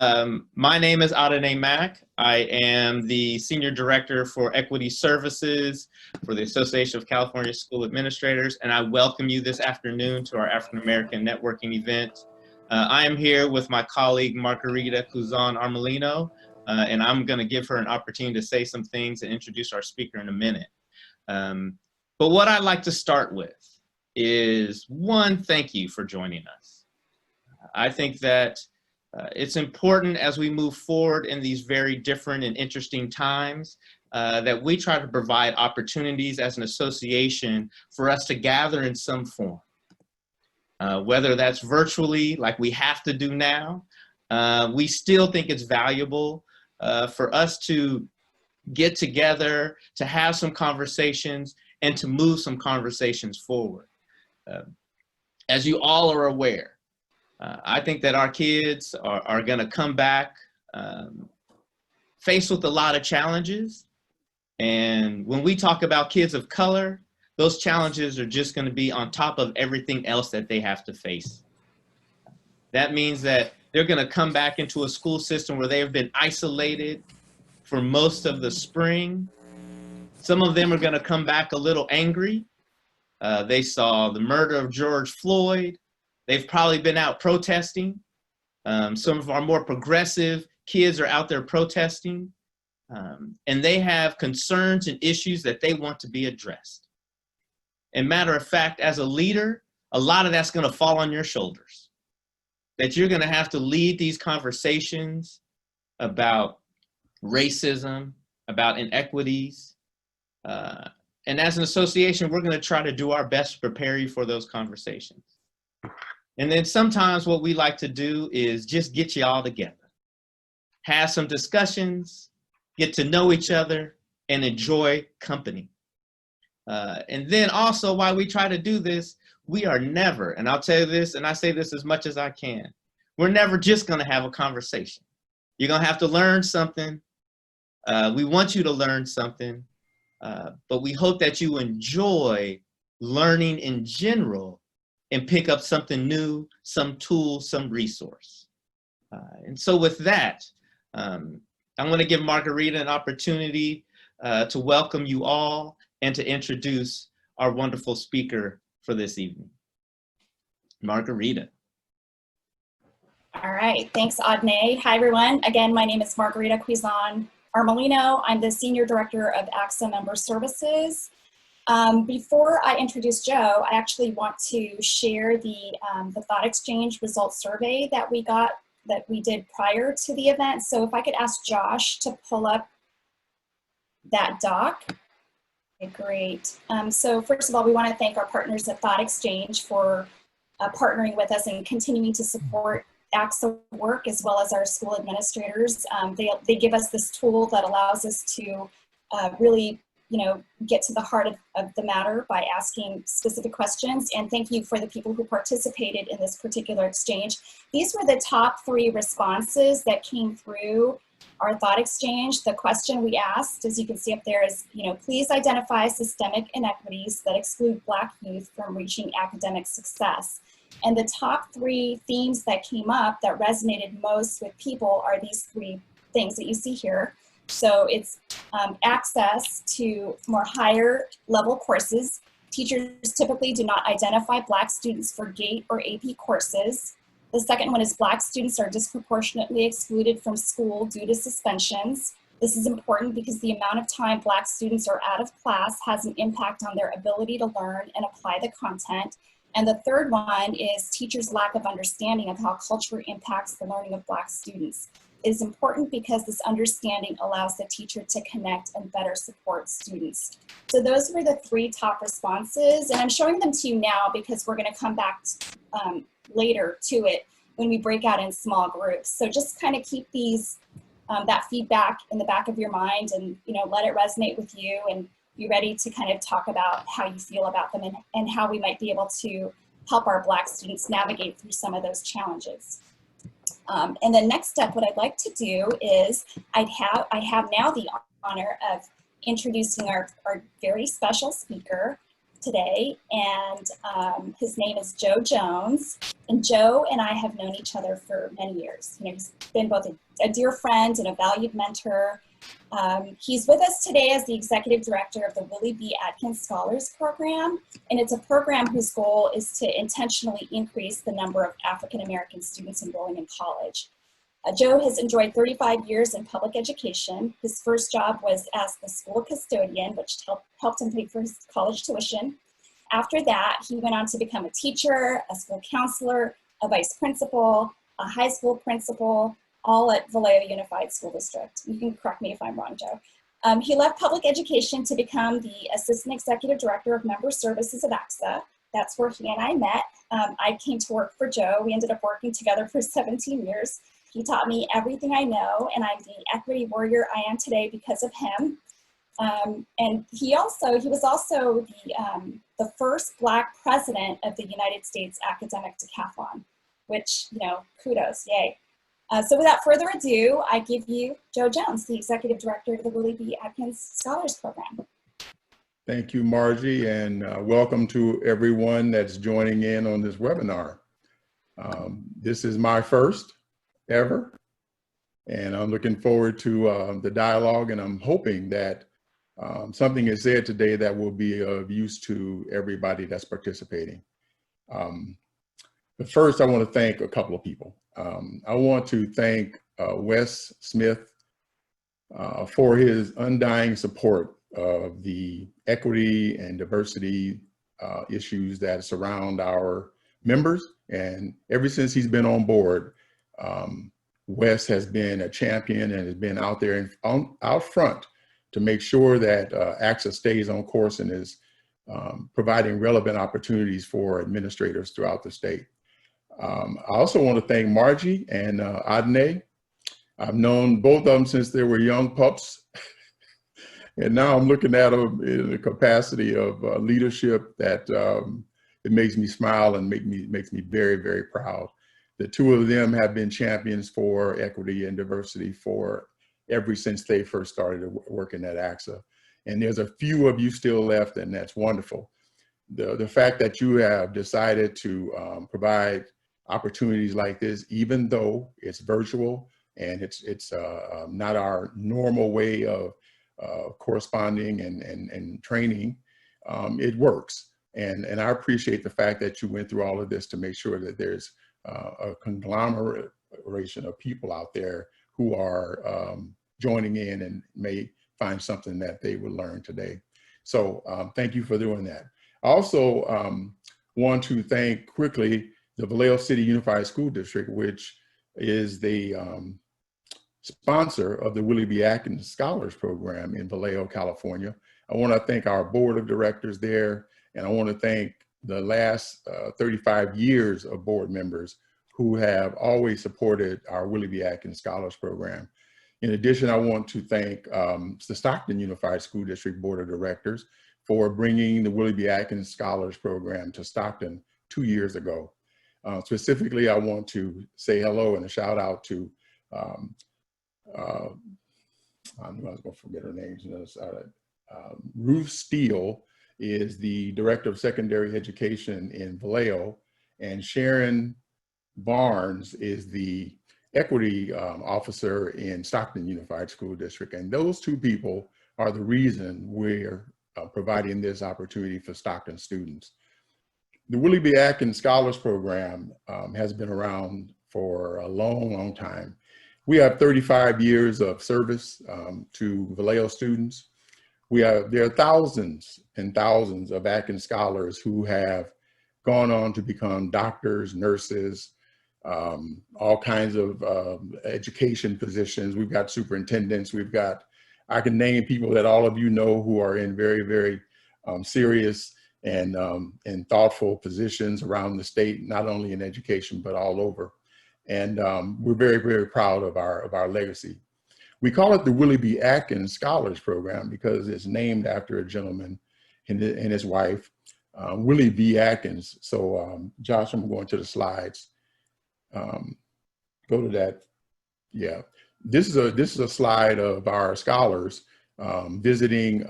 My name is Adane Mack. I am the Senior Director for Equity Services for the Association of California School Administrators, and I welcome you this afternoon to our African American networking event. I am here with my colleague Margarita Cuzon Armelino, and I'm going to give her an opportunity to say some things and introduce our speaker in a minute. But what I'd like to start with is one, thank you for joining us. I think that it's important as we move forward in these very different and interesting times that we try to provide opportunities as an association for us to gather in some form. Whether that's virtually, like we have to do now, we still think it's valuable for us to get together, to have some conversations, and to move some conversations forward. As you all are aware, I think that our kids are going to come back faced with a lot of challenges. And when we talk about kids of color, those challenges are just going to be on top of everything else that they have to face. That means that they're going to come back into a school system where they have been isolated for most of the spring. Some of them are going to come back a little angry. They saw the murder of George Floyd. They've probably been out protesting. Some of our more progressive kids are out there protesting. And they have concerns and issues that they want to be addressed. And matter of fact, as a leader, a lot of that's going to fall on your shoulders. That you're going to have to lead these conversations about racism, about inequities. And as an association, we're going to try to do our best to prepare you for those conversations. And then sometimes what we like to do is just get you all together, have some discussions, get to know each other, and enjoy company. And then also, while we try to do this, we are never, and I'll tell you this, and I say this as much as I can, we're never just going to have a conversation. You're going to have to learn something. We want you to learn something, but we hope that you enjoy learning in general and pick up something new, some tool, some resource. And so with that, I'm going to give Margarita an opportunity to welcome you all and to introduce our wonderful speaker for this evening. Margarita. All right, thanks, Adne. Hi, everyone. Again, my name is Margarita Cuzon Armelino. I'm the Senior Director of ACSA Member Services. Before I introduce Joe, I actually want to share the thought exchange results survey that we did prior to the event. So if I could ask Josh to pull up that doc. Okay, great. So first of all, we want to thank our partners at Thought Exchange for partnering with us and continuing to support ACSA work, as well as our school administrators. They give us this tool that allows us to really get to the heart of the matter by asking specific questions. And thank you for the people who participated in this particular exchange. These were the top 3 responses that came through our thought exchange. The question we asked, as you can see up there, is, please identify systemic inequities that exclude Black youth from reaching academic success. And the top 3 themes that came up that resonated most with people are these 3 things that you see here. So it's access to more higher level courses. Teachers typically do not identify Black students for GATE or AP courses. The second one is Black students are disproportionately excluded from school due to suspensions. This is important because the amount of time Black students are out of class has an impact on their ability to learn and apply the content. And the third one is teachers' lack of understanding of how culture impacts the learning of Black students. It is important because this understanding allows the teacher to connect and better support students. So those were the 3 top responses, and I'm showing them to you now because we're going to come back later to it when we break out in small groups. So just kind of keep these that feedback in the back of your mind, and let it resonate with you, and be ready to kind of talk about how you feel about them and how we might be able to help our Black students navigate through some of those challenges. And the next step, what I'd like to do is I have now the honor of introducing our very special speaker, today, and his name is Joe Jones. And Joe and I have known each other for many years. You know, he's been both a dear friend and a valued mentor. He's with us today as the Executive Director of the Willie B Atkins Scholars Program, and it's a program whose goal is to intentionally increase the number of African American students enrolling in college. Joe has enjoyed 35 years in public education. His first job was as the school custodian, which helped him pay for his college tuition. After that, he went on to become a teacher, a school counselor, a vice principal, a high school principal, all at Vallejo Unified School District. You can correct me if I'm wrong, Joe. He left public education to become the Assistant Executive Director of Member Services at ACSA. That's where he and I met. I came to work for Joe. We ended up working together for 17 years. He taught me everything I know, and I'm the equity warrior I am today because of him. And he was also the first Black president of the United States Academic Decathlon, which, you know, kudos, yay. So without further ado, I give you Joe Jones, the Executive Director of the Willie B Atkins Scholars Program. Thank you, Margie, and welcome to everyone that's joining in on this webinar. This is my first ever, and I'm looking forward to the dialogue, and I'm hoping that something is said today that will be of use to everybody that's participating. But first, I want to thank a couple of people. I want to thank Wes Smith for his undying support of the equity and diversity issues that surround our members. And ever since he's been on board, Wes has been a champion and has been out there out front to make sure that ACSA stays on course and is providing relevant opportunities for administrators throughout the state. I also want to thank Margie and Adne. I've known both of them since they were young pups. And now I'm looking at them in the capacity of leadership that it makes me smile and makes me very, very proud. The two of them have been champions for equity and diversity ever since they first started working at ACSA. And there's a few of you still left, and that's wonderful. The fact that you have decided to provide opportunities like this, even though it's virtual and it's not our normal way of corresponding and training, it works. And I appreciate the fact that you went through all of this to make sure that there's a conglomeration of people out there who are joining in and may find something that they would learn today. So thank you for doing that. I also want to thank quickly the Vallejo City Unified School District, which is the sponsor of the Willie B Atkins Scholars Program in Vallejo, California. I want to thank our board of directors there, and I want to thank the last 35 years of board members who have always supported our Willie B Atkins Scholars Program. In addition, I want to thank the Stockton Unified School District Board of Directors for bringing the Willie B Atkins Scholars Program to Stockton 2 years ago. Specifically, I want to say hello and a shout out to, I was going to forget her name. Ruth Steele is the Director of Secondary Education in Vallejo, and Sharon Barnes is the Equity Officer in Stockton Unified School District. And those two people are the reason we're providing this opportunity for Stockton students. The Willie B Atkins Scholars Program has been around for a long, long time. We have 35 years of service to Vallejo students. There are thousands and thousands of Atkins scholars who have gone on to become doctors, nurses, all kinds of education positions. We've got superintendents. I can name people that all of you know who are in very, very serious and thoughtful positions around the state, not only in education, but all over. And we're very, very proud of our legacy. We call it the Willie B Atkins Scholars Program because it's named after a gentleman and his wife, Willie B Atkins. So Josh, I'm going to the slides. Go to that. Yeah, this is a slide of our scholars visiting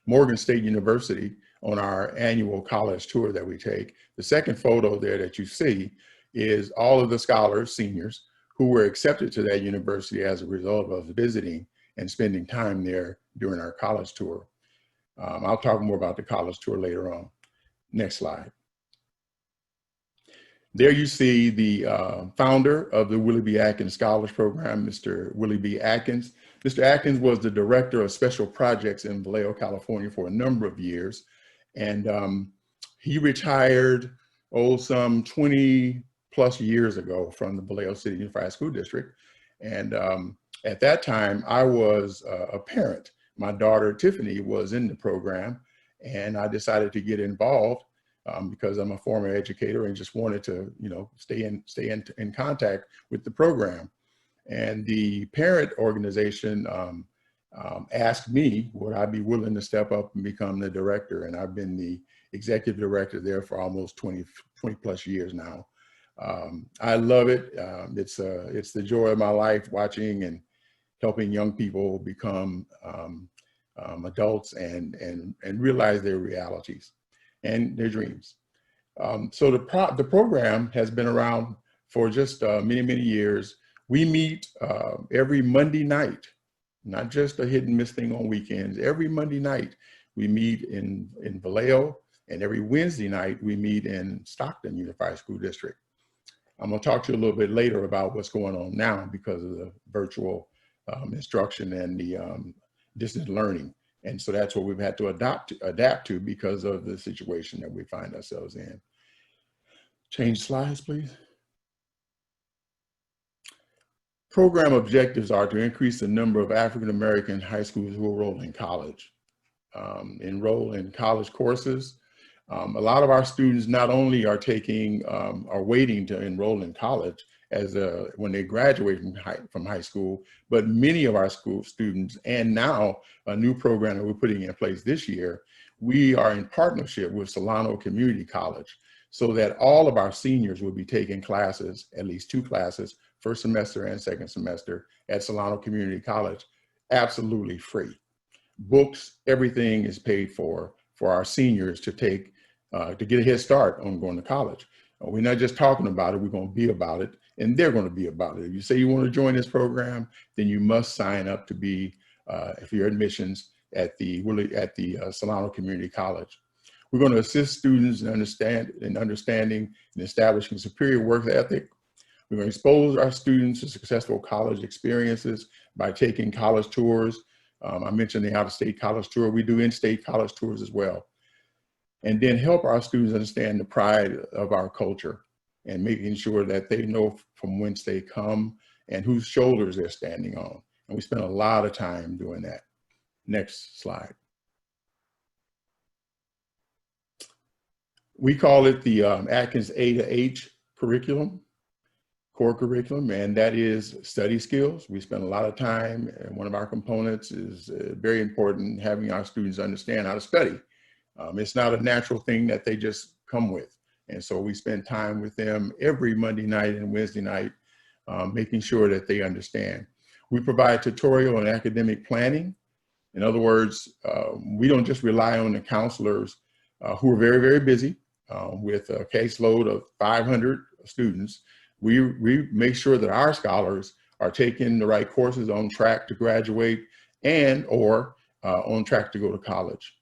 Morgan State University on our annual college tour that we take. The second photo there that you see is all of the scholars, seniors, who were accepted to that university as a result of visiting and spending time there during our college tour. I'll talk more about the college tour later on. Next slide. There you see the founder of the Willie B Atkins Scholars Program, Mr. Willie B Atkins. Mr. Atkins was the director of special projects in Vallejo, California for a number of years. And he retired, some 20 plus years ago from the Vallejo City Unified School District. And at that time, I was a parent. My daughter, Tiffany, was in the program, and I decided to get involved because I'm a former educator and just wanted to, stay in contact with the program. And the parent organization asked me, would I be willing to step up and become the director? And I've been the executive director there for almost 20 plus years now. I love it. It's the joy of my life, watching and helping young people become adults and realize their realities and their dreams. So the program has been around for just many, many years. We meet every Monday night, not just a hit and miss thing on weekends. Every Monday night we meet in Vallejo, and every Wednesday night we meet in Stockton Unified School District. I'm gonna talk to you a little bit later about what's going on now because of the virtual instruction and the distance learning. And so that's what we've had to adapt to because of the situation that we find ourselves in. Change slides, please. Program objectives are to increase the number of African-American high schools who enroll in college. Enroll in college courses. A lot of our students not only are are waiting to enroll in college when they graduate from high school, but many of our school students, and now a new program that we're putting in place this year, we are in partnership with Solano Community College so that all of our seniors will be taking classes, at least 2 classes, first semester and second semester at Solano Community College, absolutely free. Books, everything is paid for our seniors to take, to get a head start on going to college. We're not just talking about it, we're going to be about it, and they're going to be about it. If you say you want to join this program, then you must sign up to be, for your admissions at the Solano Community College. We're going to assist students in understanding and establishing superior work ethic. We're going to expose our students to successful college experiences by taking college tours. I mentioned the out-of-state college tour. We do in-state college tours as well. And then help our students understand the pride of our culture and making sure that they know from whence they come and whose shoulders they're standing on. And we spend a lot of time doing that. Next slide. We call it the Adkins A to H curriculum, core curriculum, and that is study skills. We spend a lot of time, and one of our components is very important, having our students understand how to study. It's not a natural thing that they just come with. And so we spend time with them every Monday night and Wednesday night, making sure that they understand. We provide tutorial and academic planning. In other words, we don't just rely on the counselors who are very, very busy with a caseload of 500 students. We make sure that our scholars are taking the right courses, on track to graduate and or on track to go to college.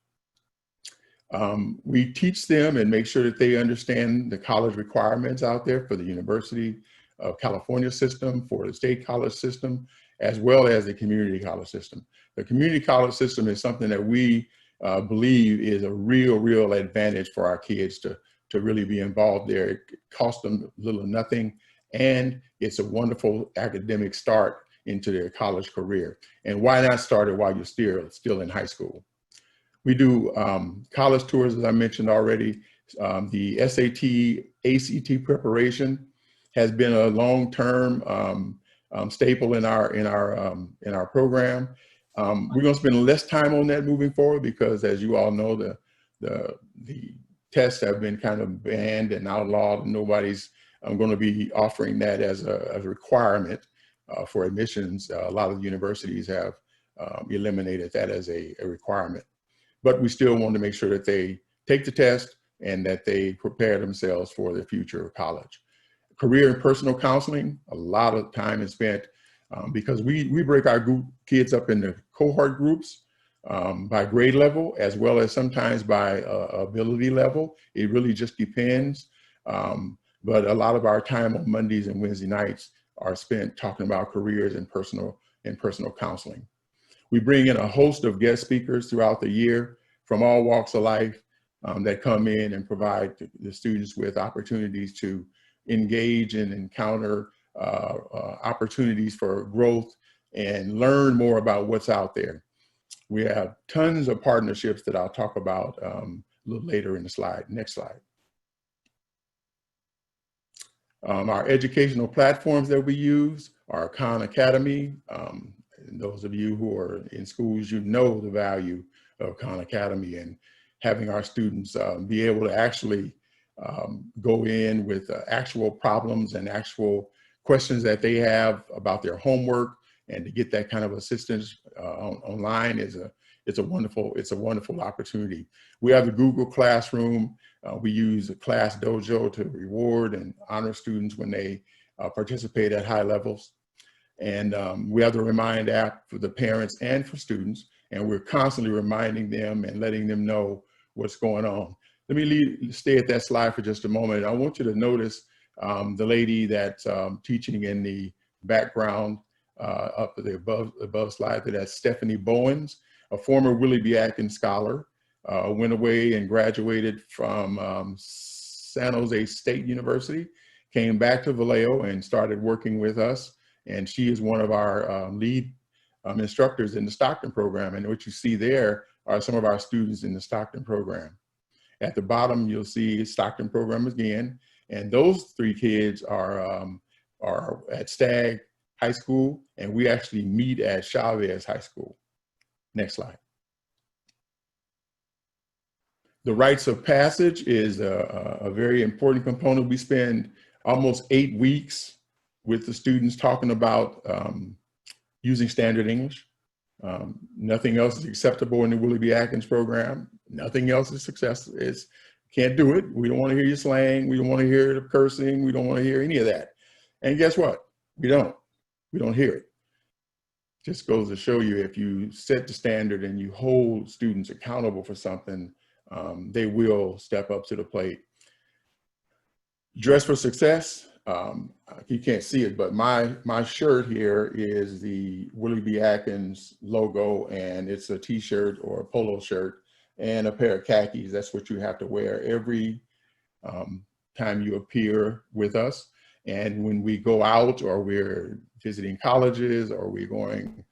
We teach them and make sure that they understand the college requirements out there for the University of California system, for the state college system, as well as the community college system. The community college system is something that we believe is a real advantage for our kids to really be involved there. It costs them little or nothing, and it's a wonderful academic start into their college career. And why not start it while you're still in high school? We do college tours, as I mentioned already. The SAT, ACT preparation has been a long-term staple in our program. We're going to spend less time on that moving forward because, as you all know, the tests have been kind of banned and outlawed, and nobody's going to be offering that as a requirement for admissions. A lot of universities have eliminated that as a requirement. But we still want to make sure that they take the test and that they prepare themselves for the future of college. Career and personal counseling, a lot of time is spent because we break our kids up into cohort groups by grade level, as well as sometimes by ability level. It really just depends. But a lot of our time on Mondays and Wednesday nights are spent talking about careers and personal counseling. We bring in a host of guest speakers throughout the year from all walks of life that come in and provide the students with opportunities to engage and encounter opportunities for growth and learn more about what's out there. We have tons of partnerships that I'll talk about a little later in the slide. Next slide. Our educational platforms that we use are Khan Academy. And those of you who are in schools, you know the value of Khan Academy and having our students be able to actually go in with actual problems and actual questions that they have about their homework, and to get that kind of assistance online it's a wonderful opportunity. We have the Google Classroom. We use a Class Dojo to reward and honor students when they participate at high levels. And we have the Remind app for the parents and for students, and we're constantly reminding them and letting them know what's going on. Let me stay at that slide for just a moment. I want you to notice the lady that's teaching in the background up at the above slide. That's Stephanie Bowens, a former Willie B Atkins scholar, went away and graduated from San Jose State University, came back to Vallejo and started working with us. And she is one of our lead instructors in the Stockton program. And what you see there are some of our students in the Stockton program. At the bottom, you'll see Stockton program again. And those three kids are at Stagg High School, and we actually meet at Chavez High School. Next slide. The rites of passage is a very important component. We spend almost 8 weeks with the students talking about using standard English. Nothing else is acceptable in the Willie B Atkins program. Nothing else is can't do it. We don't want to hear your slang. We don't want to hear the cursing. We don't want to hear any of that. And guess what? We don't hear it. Just goes to show you, if you set the standard and you hold students accountable for something, they will step up to the plate. Dress for success. You can't see it, but my shirt here is the Willie B Atkins logo, and it's a t-shirt or a polo shirt and a pair of khakis. That's what you have to wear every time you appear with us. And when we go out, or we're visiting colleges, or we're going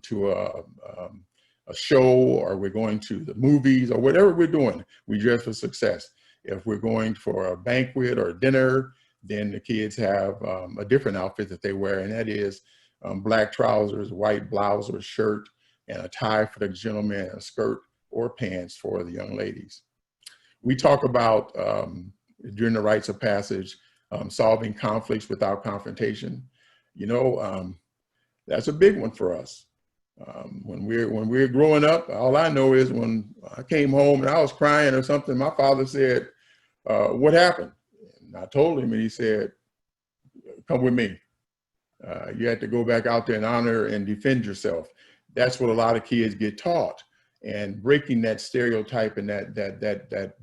to a show, or we're going to the movies, or whatever we're doing, we dress for success. If we're going for a banquet or a dinner, then the kids have a different outfit that they wear, and that is black trousers, white blouse or shirt, and a tie for the gentleman, a skirt or pants for the young ladies. We talk about, during the rites of passage, solving conflicts without confrontation. You know, that's a big one for us. When we're growing up, all I know is when I came home and I was crying or something, my father said, what happened? And I told him, and he said, come with me. You have to go back out there and honor and defend yourself. That's what a lot of kids get taught. And breaking that stereotype and that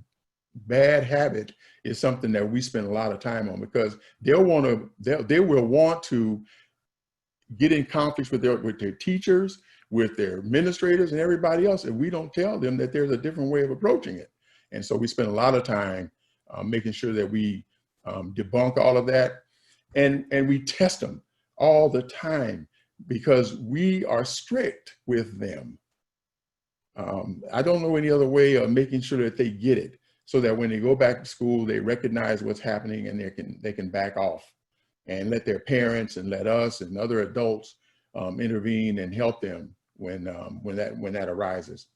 bad habit is something that we spend a lot of time on, because they will want to get in conflicts with their teachers, with their administrators and everybody else, and we don't tell them that there's a different way of approaching it. And so we spend a lot of time making sure that we debunk all of that, and we test them all the time, because we are strict with them. I don't know any other way of making sure that they get it, so that when they go back to school, they recognize what's happening and they can back off and let their parents and let us and other adults intervene and help them when that arises.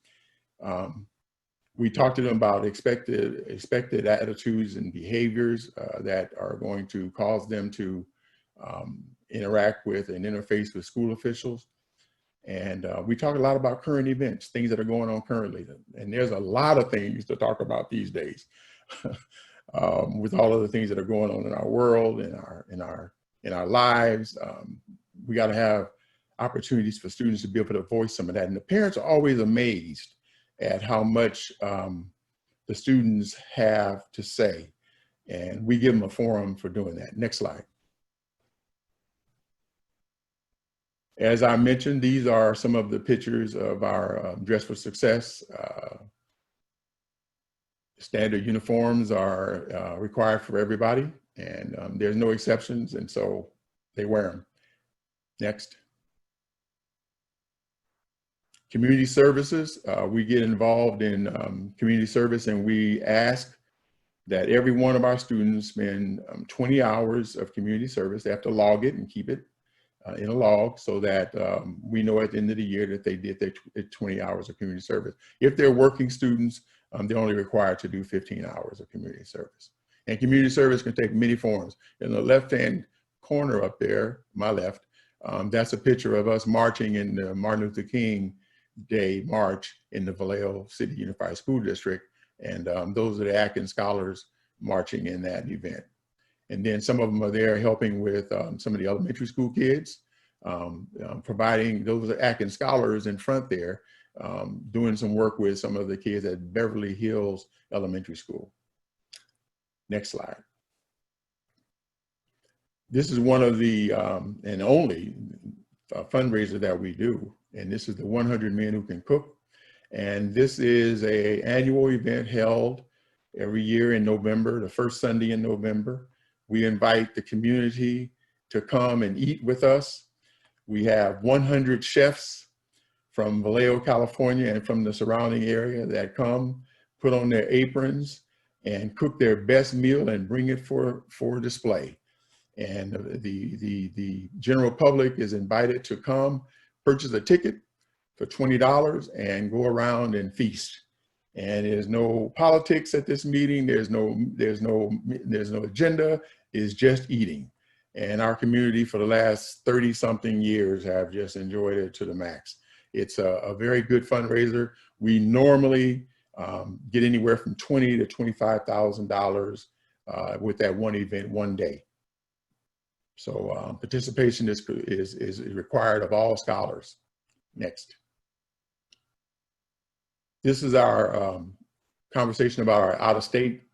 We talked to them about expected attitudes and behaviors that are going to cause them to interact with and interface with school officials. And we talk a lot about current events, things that are going on currently. And there's a lot of things to talk about these days with all of the things that are going on in our world, in our lives. We got to have opportunities for students to be able to voice some of that. And the parents are always amazed at how much the students have to say. And we give them a forum for doing that. Next slide. As I mentioned, these are some of the pictures of our Dress for Success. Standard uniforms are required for everybody, and there's no exceptions, and so they wear them. Next. Community services, we get involved in community service, and we ask that every one of our students spend 20 hours of community service. They have to log it and keep it in a log so that we know at the end of the year that they did their 20 hours of community service. If they're working students, they're only required to do 15 hours of community service. And community service can take many forms. In the left-hand corner up there, my left, that's a picture of us marching in the Martin Luther King Day March in the Vallejo City Unified School District. And those are the Adkins Scholars marching in that event. And then some of them are there helping with some of the elementary school kids, providing those Adkins Scholars in front there, doing some work with some of the kids at Beverly Hills Elementary School. Next slide. This is one of the, and only fundraiser that we do. And this is the 100 Men Who Can Cook. And this is an annual event held every year in November, the first Sunday in November. We invite the community to come and eat with us. We have 100 chefs from Vallejo, California, and from the surrounding area that come, put on their aprons, and cook their best meal and bring it for display. And the general public is invited to come, purchase a ticket for $20 and go around and feast. And there's no politics at this meeting. There's no agenda. It's just eating. And our community for the last 30 something years have just enjoyed it to the max. It's a very good fundraiser. We normally get anywhere from $20,000 to $25,000 with that one event, one day. So participation is required of all scholars. Next. This is our conversation about our out-of-state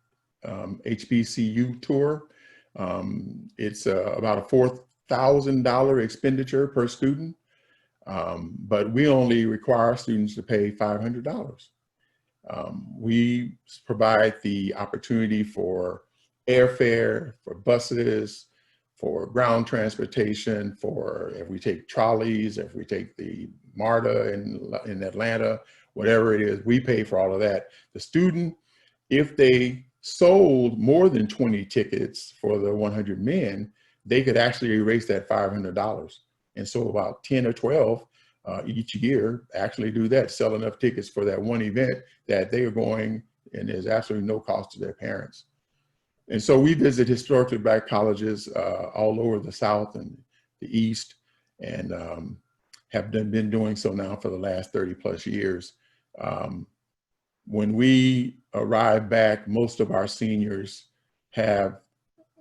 HBCU tour. It's about a $4,000 expenditure per student, but we only require our students to pay $500. We provide the opportunity for airfare, for buses, for ground transportation, for if we take trolleys, if we take the MARTA in Atlanta, whatever it is, we pay for all of that. The student, if they sold more than 20 tickets for the 100 men, they could actually erase that $500. And so about 10 or 12 each year actually do that, sell enough tickets for that one event that they are going, and there's absolutely no cost to their parents. And so we visit historically Black colleges all over the South and the East, and have been doing so now for the last 30 plus years. When we arrive back, most of our seniors have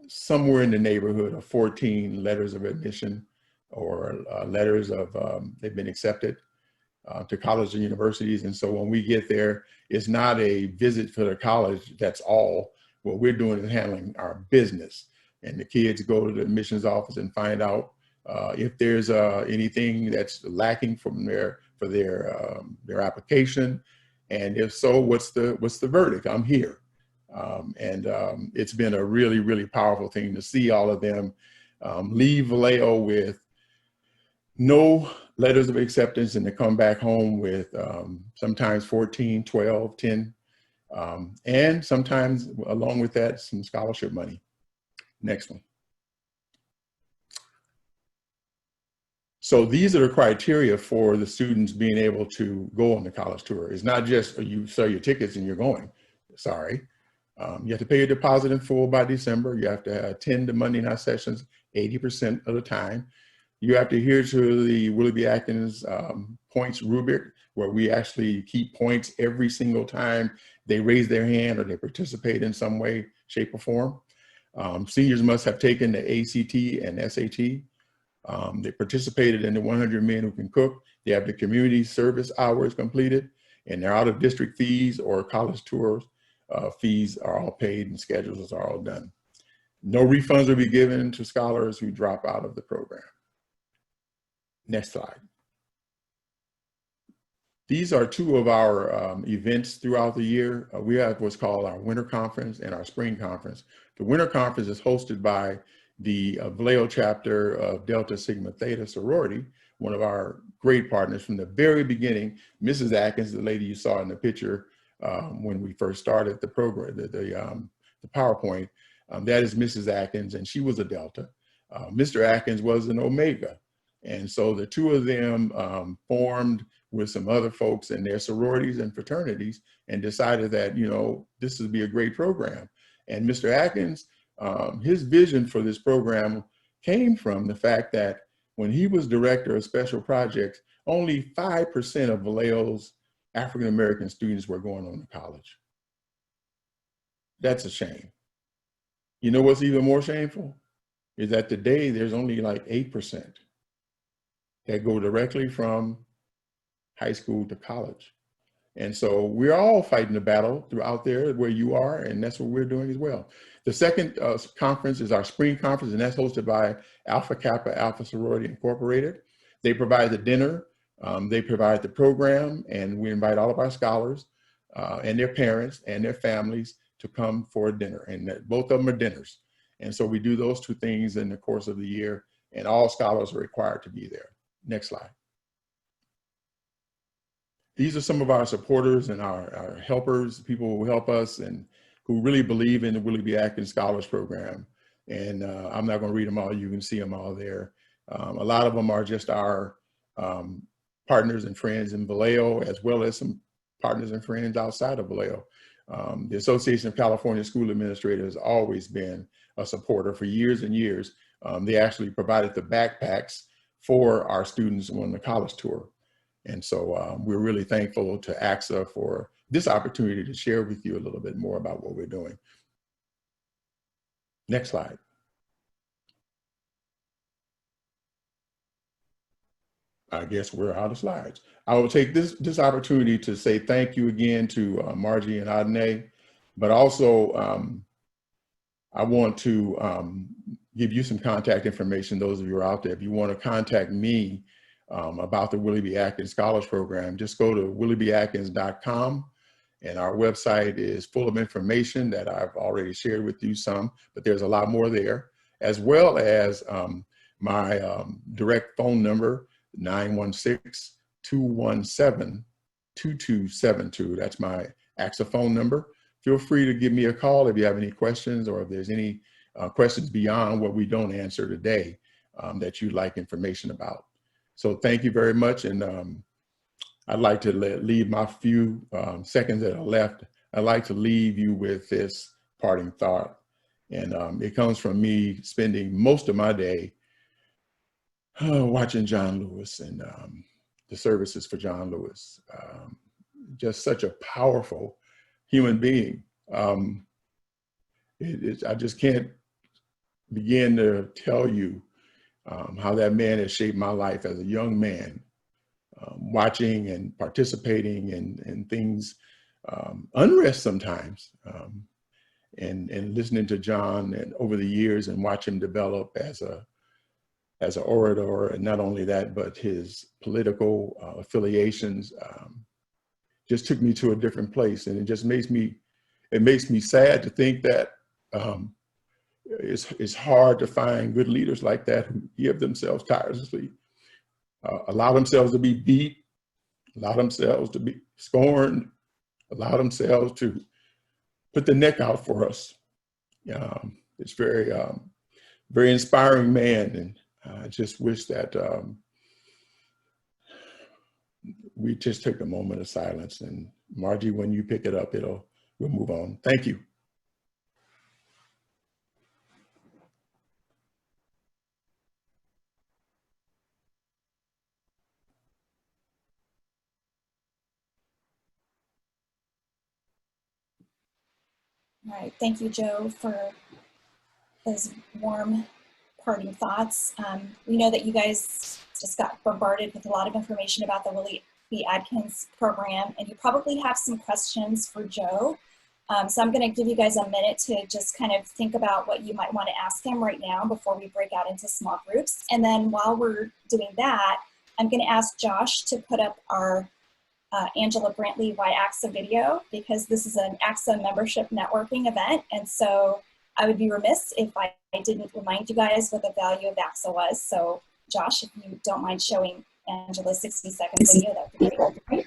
somewhere in the neighborhood of 14 letters of admission or letters of they've been accepted to colleges and universities. And so when we get there, it's not a visit for the college, that's all. What we're doing is handling our business. And the kids go to the admissions office and find out if there's anything that's lacking from their application. And if so, what's the verdict? I'm here. It's been a really, really powerful thing to see all of them leave Vallejo with no letters of acceptance and to come back home with sometimes 14, 12, 10, and sometimes along with that, some scholarship money. Next one. So these are the criteria for the students being able to go on the college tour. It's not just you sell your tickets and you're going. Sorry. You have to pay your deposit in full by December. You have to attend the Monday night sessions 80% of the time. You have to adhere to the Willie B Atkins points rubric, where we actually keep points every single time they raise their hand or they participate in some way, shape, or form. Seniors must have taken the ACT and SAT. They participated in the 100 Men Who Can Cook. They have the community service hours completed, and their out-of-district fees or college tours fees are all paid and schedules are all done. No refunds will be given to scholars who drop out of the program. Next slide. These are two of our events throughout the year. We have what's called our winter conference and our spring conference. The winter conference is hosted by the Vallejo chapter of Delta Sigma Theta sorority, one of our great partners from the very beginning. Mrs. Atkins, the lady you saw in the picture when we first started the program, the PowerPoint, that is Mrs. Atkins, and she was a Delta. Mr. Atkins was an Omega. And so the two of them formed with some other folks in their sororities and fraternities and decided that, you know, this would be a great program. And Mr. Atkins, his vision for this program came from the fact that when he was director of special projects, only 5% of Vallejo's African-American students were going on to college. That's a shame. You know what's even more shameful? Is that today there's only like 8% that go directly from high school to college. And so we're all fighting the battle throughout there where you are, and that's what we're doing as well. The second conference is our spring conference, and that's hosted by Alpha Kappa Alpha Sorority Incorporated. They provide the dinner, they provide the program, and we invite all of our scholars and their parents and their families to come for a dinner, and both of them are dinners. And so we do those two things in the course of the year, and all scholars are required to be there. Next slide. These are some of our supporters and our helpers, people who help us and who really believe in the Willie B Atkins Scholars Program. And I'm not going to read them all. You can see them all there. A lot of them are just our partners and friends in Vallejo, as well as some partners and friends outside of Vallejo. The Association of California School Administrators has always been a supporter for years and years. They actually provided the backpacks for our students on the college tour. And so we're really thankful to ACSA for this opportunity to share with you a little bit more about what we're doing. Next slide. I guess we're out of slides. I will take this opportunity to say thank you again to Margie and Adne, but also I want to give you some contact information, those of you who are out there. If you want to contact me about the Willie B Atkins Scholars Program, just go to williebatkins.com, and our website is full of information that I've already shared with you some, but there's a lot more there, as well as my direct phone number, 916-217-2272. That's my ACSA phone number. Feel free to give me a call if you have any questions, or if there's any questions beyond what we don't answer today that you'd like information about. So thank you very much. And I'd like to leave my few seconds that are left. I'd like to leave you with this parting thought. And it comes from me spending most of my day watching John Lewis and the services for John Lewis. Just such a powerful human being. I just can't begin to tell you how that man has shaped my life as a young man, watching and participating in things, unrest sometimes, and listening to John and over the years and watch him develop as an orator. And not only that, but his political affiliations just took me to a different place. And it just makes me sad to think that it's hard to find good leaders like that who give themselves tirelessly, allow themselves to be beat, allow themselves to be scorned, allow themselves to put the neck out for us. It's very, very inspiring man. And I just wish that we just take a moment of silence. And Margie, when you pick it up, we'll move on. Thank you. All right, thank you, Joe, for those warm parting thoughts. We know that you guys just got bombarded with a lot of information about the Willie B Atkins program, and you probably have some questions for Joe. So I'm going to give you guys a minute to just kind of think about what you might want to ask him right now before we break out into small groups. And then while we're doing that, I'm going to ask Josh to put up our Angela Brantley Why ACSA video, because this is an ACSA membership networking event. And so I would be remiss if I didn't remind you guys what the value of ACSA was. So Josh, if you don't mind showing Angela's 60-second video, that would be great.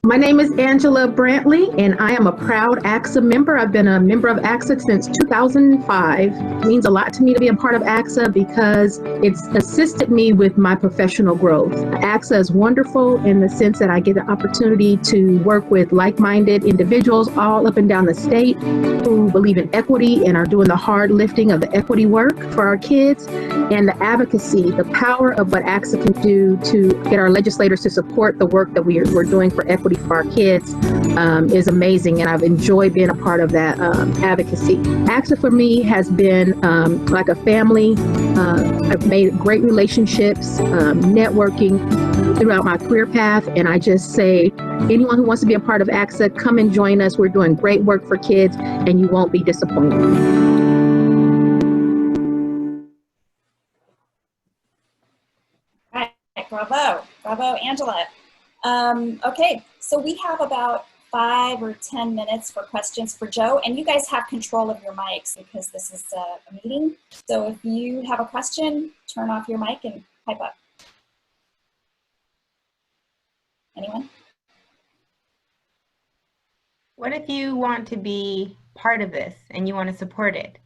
My name is Angela Brantley, and I am a proud ACSA member. I've been a member of ACSA since 2005. It means a lot to me to be a part of ACSA because it's assisted me with my professional growth. ACSA is wonderful in the sense that I get the opportunity to work with like-minded individuals all up and down the state who believe in equity and are doing the hard lifting of the equity work for our kids, and the advocacy, the power of what ACSA can do to get our legislators to support the work that we're doing for equity for our kids is amazing, and I've enjoyed being a part of that advocacy. ACSA for me has been like a family. I've made great relationships, networking throughout my career path, and I just say, anyone who wants to be a part of ACSA, come and join us. We're doing great work for kids, and you won't be disappointed. Bravo, bravo, Angela. Okay, so we have about 5 or 10 minutes for questions for Joe, and you guys have control of your mics because this is a meeting. So if you have a question, turn off your mic and pipe up. Anyone? What if you want to be part of this and you want to support it?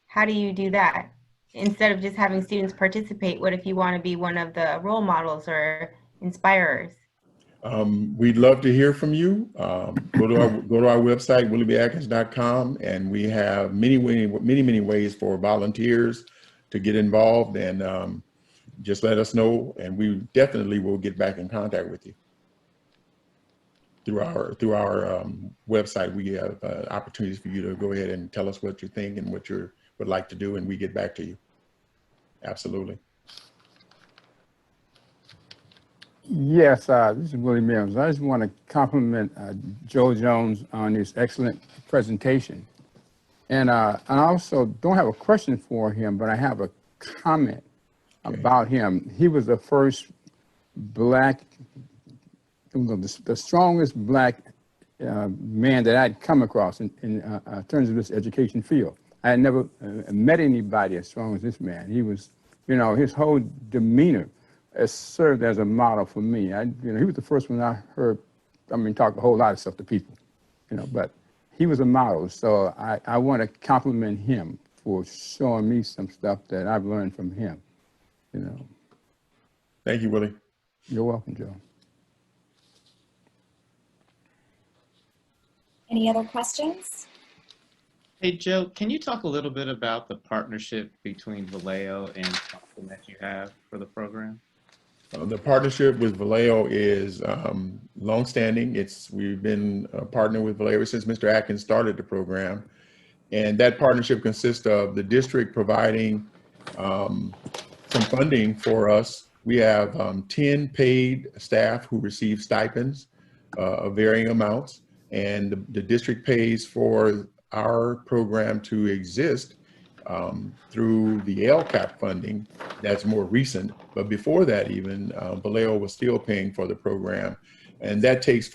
How do you do that? Instead of just having students participate, what if you want to be one of the role models or inspirers? We'd love to hear from you. Go to our website, williebeatkins.com, and we have many ways for volunteers to get involved, and just let us know, and we definitely will get back in contact with you. Through our website, we have opportunities for you to go ahead and tell us what you think and what you would like to do, and we get back to you. Absolutely. Yes, this is Willie Mills. I just want to compliment Joe Jones on his excellent presentation. And I also don't have a question for him, but I have a comment about him. He was the first Black, the strongest Black man that I'd come across in terms of this education field. I had never met anybody as strong as this man. He was, you know, his whole demeanor has served as a model for me. He was the first one I heard, talk a whole lot of stuff to people, but he was a model. So I want to compliment him for showing me some stuff that I've learned from him, Thank you, Willie. You're welcome, Joe. Any other questions? Hey, Joe, can you talk a little bit about the partnership between Vallejo and Stockton that you have for the program? The partnership with Vallejo is longstanding. We've been a partner with Vallejo since Mr. Atkins started the program. And that partnership consists of the district providing some funding for us. We have 10 paid staff who receive stipends of varying amounts. And the district pays for our program to exist through the LCAP funding that's more recent. But before that, even Vallejo was still paying for the program, and that take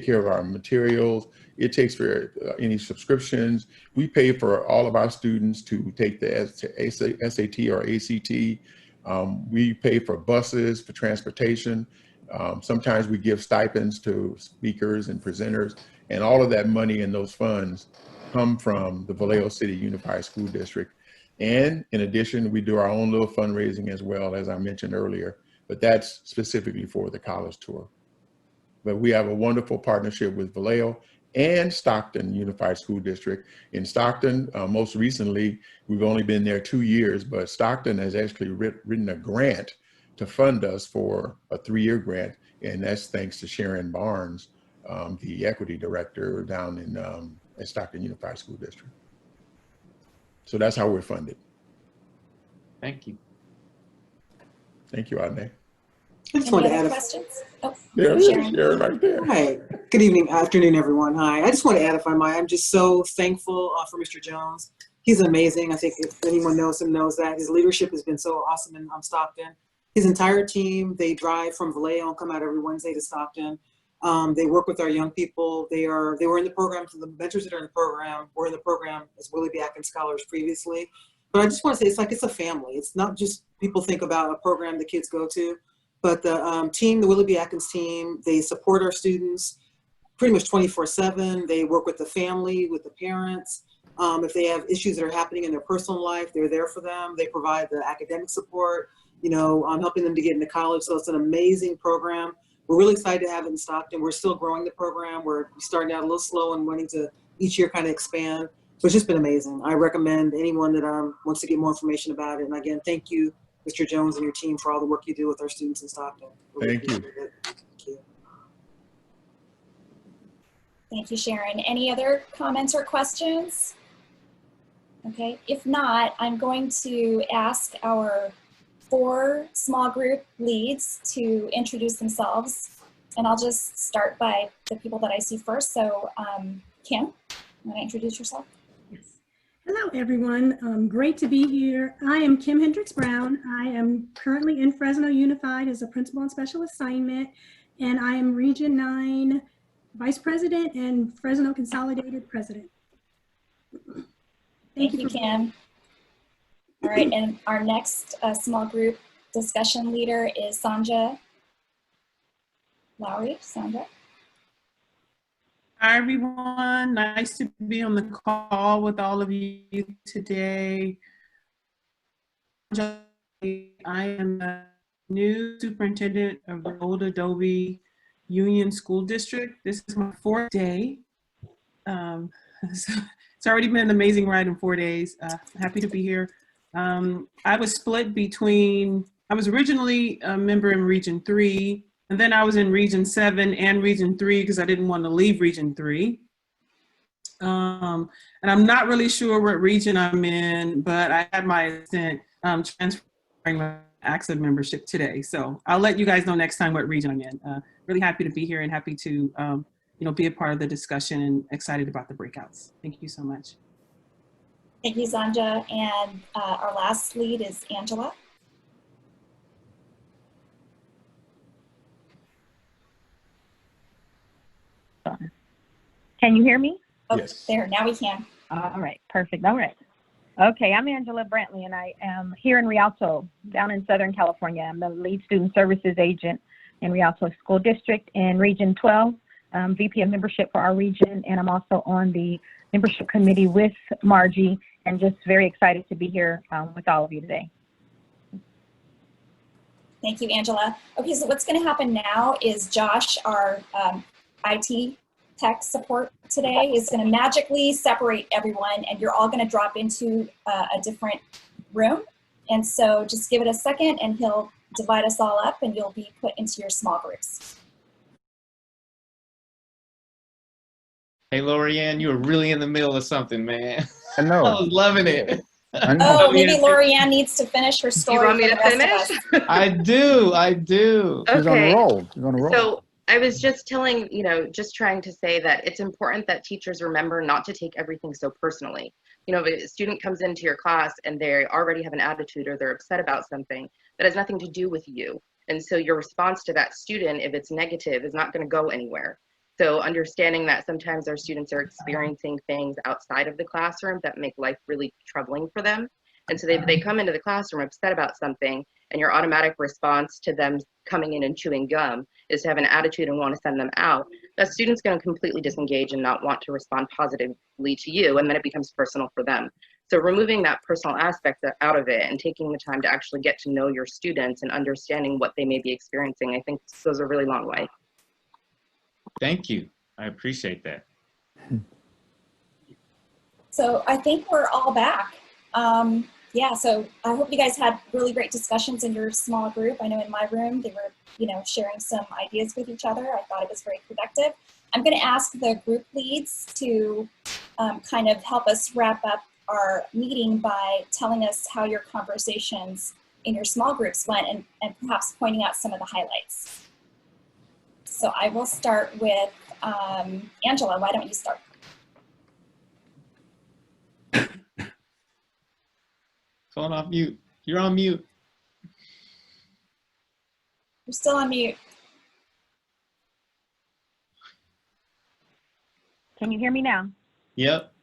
care of our materials. It takes for any subscriptions. We pay for all of our students to take the SAT or ACT. We pay for buses, for transportation. Sometimes we give stipends to speakers and presenters, and all of that money and those funds come from the Vallejo City Unified School District. And in addition, we do our own little fundraising as well, as I mentioned earlier, but that's specifically for the college tour. But we have a wonderful partnership with Vallejo and Stockton Unified School District. In Stockton, most recently, we've only been there 2 years, but Stockton has actually written a grant to fund us for a 3-year grant. And that's thanks to Sharon Barnes, the equity director down in at Stockton Unified School District. So that's how we're funded. Thank you. Thank you, Adne. I just wanted Any to other add questions? Oh, Yeah, Sharon. Sharon right there. Hi, good evening, afternoon, everyone. Hi, I just want to add, if I might, I'm just so thankful for Mr. Jones. He's amazing. I think if anyone knows him knows that. His leadership has been so awesome in Stockton. His entire team, they drive from Vallejo and come out every Wednesday to Stockton. They work with our young people. They were in the program, so the mentors that are in the program were in the program as Willie B Atkins Scholars previously. But I just want to say, it's a family. It's not just people think about a program the kids go to, but the team, the Willie B Atkins team, they support our students pretty much 24/7. They work with the family, with the parents. If they have issues that are happening in their personal life, they're there for them. They provide the academic support, helping them to get into college. So it's an amazing program. We're really excited to have it in Stockton. We're still growing the program. We're starting out a little slow and wanting to each year kind of expand. So it's just been amazing. I recommend anyone that wants to get more information about it. And again, thank you, Mr. Jones and your team, for all the work you do with our students in Stockton. Really Thank you. appreciate it. Thank you. Thank you, Sharon. Any other comments or questions? Okay, if not, I'm going to ask our 4 small group leads to introduce themselves. And I'll just start by the people that I see first. So Kim, you want to introduce yourself? Yes. Hello, everyone. Great to be here. I am Kim Hendricks Brown. I am currently in Fresno Unified as a principal on special assignment, and I am Region 9 Vice President and Fresno Consolidated President. Thank you, Kim. All right, and our next small group discussion leader is Sandra Lowry. Sandra. Hi, everyone. Nice to be on the call with all of you today. I am the new superintendent of the Old Adobe Union School District. This is my 4th day. So it's already been an amazing ride in 4 days. Happy to be here. I was split between, I was originally a member in Region 3, and then I was in Region 7 and Region 3 because I didn't want to leave Region 3. And I'm not really sure what region I'm in, but I had my assistant transferring my ACSA membership today. So I'll let you guys know next time what region I'm in. Really happy to be here and happy to be a part of the discussion and excited about the breakouts. Thank you so much. Thank you, Sandra. And our last lead is Angela. Can you hear me? Oh, Yes. there, now we can. All right, perfect. All right. Okay, I'm Angela Brantley, and I am here in Rialto, down in Southern California. I'm the lead student services agent in Rialto School District in Region 12, VP of membership for our region, and I'm also on the membership committee with Margie, and just very excited to be here with all of you today. Thank you, Angela. Okay, so what's going to happen now is Josh, our IT tech support today, is going to magically separate everyone, and you're all going to drop into a different room. And so just give it a second, and he'll divide us all up, and you'll be put into your small groups. Hey, Lorianne, you were really in the middle of something, man. I know. I was loving it. I know. Oh, maybe Lorianne needs to finish her story. You want me for to the rest of finish? us. I do. She's on a Okay. roll. She's on a roll. So I was just telling, just trying to say that it's important that teachers remember not to take everything so personally. If a student comes into your class and they already have an attitude or they're upset about something, that has nothing to do with you. And so your response to that student, if it's negative, is not going to go anywhere. So understanding that sometimes our students are experiencing things outside of the classroom that make life really troubling for them. And so they come into the classroom upset about something, and your automatic response to them coming in and chewing gum is to have an attitude and want to send them out. That student's going to completely disengage and not want to respond positively to you, and then it becomes personal for them. So removing that personal aspect out of it and taking the time to actually get to know your students and understanding what they may be experiencing, I think goes a really long way. Thank you. I appreciate that. So I think we're all back. Yeah, so I hope you guys had really great discussions in your small group. I know in my room, they were, sharing some ideas with each other. I thought it was very productive. I'm going to ask the group leads to kind of help us wrap up our meeting by telling us how your conversations in your small groups went and perhaps pointing out some of the highlights. So I will start with Angela. Why don't you start? Phone off mute. You're on mute. You're still on mute. Can you hear me now? Yep.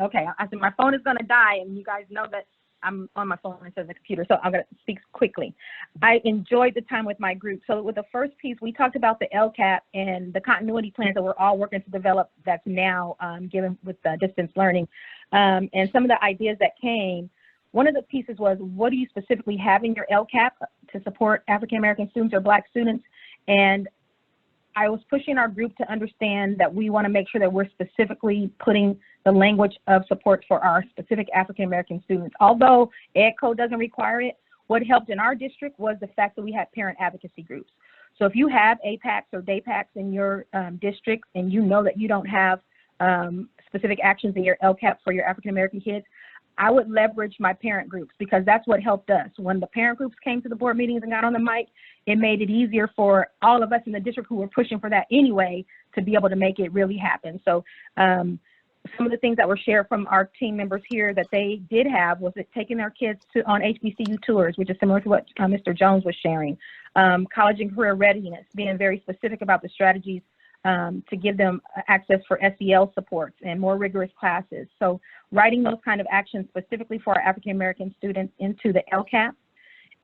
Okay, I said my phone is gonna die, and you guys know that I'm on my phone instead of the computer, so I'm gonna speak quickly. I enjoyed the time with my group. So with the first piece, we talked about the LCAP and the continuity plans that we're all working to develop that's now given with distance learning. And some of the ideas that came, one of the pieces was, what do you specifically have in your LCAP to support African-American students or Black students? And I was pushing our group to understand that we want to make sure that we're specifically putting the language of support for our specific African-American students. Although Ed Code doesn't require it, what helped in our district was the fact that we had parent advocacy groups. So if you have APACs or DAPACs in your district and you know that you don't have specific actions in your LCAP for your African-American kids, I would leverage my parent groups, because that's what helped us. When the parent groups came to the board meetings and got on the mic, it made it easier for all of us in the district who were pushing for that anyway to be able to make it really happen. So some of the things that were shared from our team members here that they did have was that taking their kids on HBCU tours, which is similar to what Mr. Jones was sharing. College and career readiness, being very specific about the strategies to give them access for SEL supports and more rigorous classes. So writing those kind of actions specifically for our African-American students into the LCAP.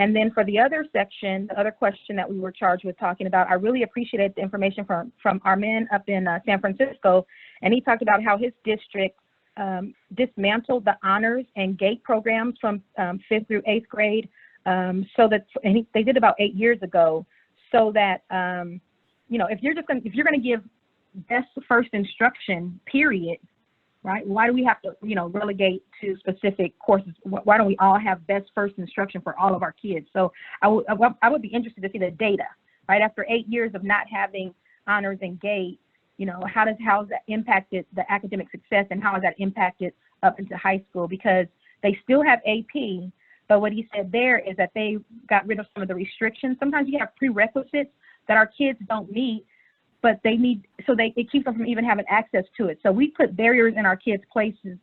And then for the other section, the other question that we were charged with talking about, I really appreciated the information from Armin up in San Francisco. And he talked about how his district dismantled the honors and GATE programs from 5th through 8th grade. So that, and they did about 8 years ago, so that, you know, if you're going to give best first instruction, period, right? Why do we have to, you know, relegate to specific courses? Why don't we all have best first instruction for all of our kids? So I would be interested to see the data, right? After 8 years of not having honors and GATE, you know, how has that impacted the academic success, and how has that impacted up into high school? Because they still have AP, but what he said there is that they got rid of some of the restrictions. Sometimes you have prerequisites that our kids don't meet, but they need, so it keeps them from even having access to it. So we put barriers in our kids' places,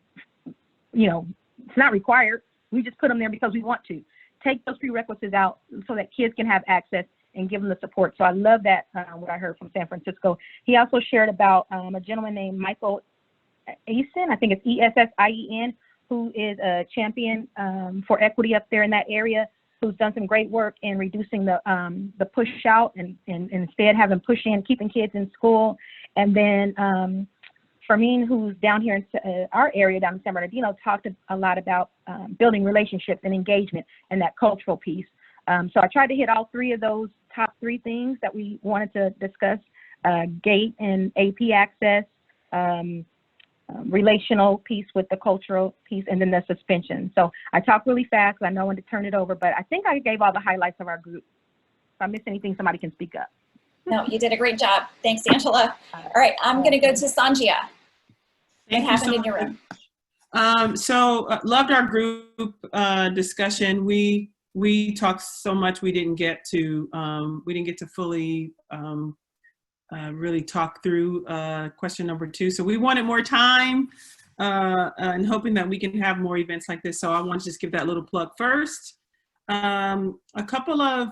you know, it's not required. We just put them there because we want to. Take those prerequisites out so that kids can have access and give them the support. So I love that, what I heard from San Francisco. He also shared about a gentleman named Michael Eason, I think it's Essien, who is a champion for equity up there in that area, who's done some great work in reducing the push out and instead having push in, keeping kids in school. And then Fermin, who's down here in our area down in San Bernardino, talked a lot about building relationships and engagement and that cultural piece. So I tried to hit all three of those top three things that we wanted to discuss: GATE and AP access, relational piece with the cultural piece, and then the suspension. So I talk really fast, I know when to turn it over, but I think I gave all the highlights of our group. If I missed anything, somebody can speak up. No, you did a great job. Thanks, Angela. All right, I'm going to go to Sanjia. What happened in your room? Loved our group discussion. We talked so much we didn't get to fully really talk through question number 2. So we wanted more time and hoping that we can have more events like this. So I want to just give that little plug first. A couple of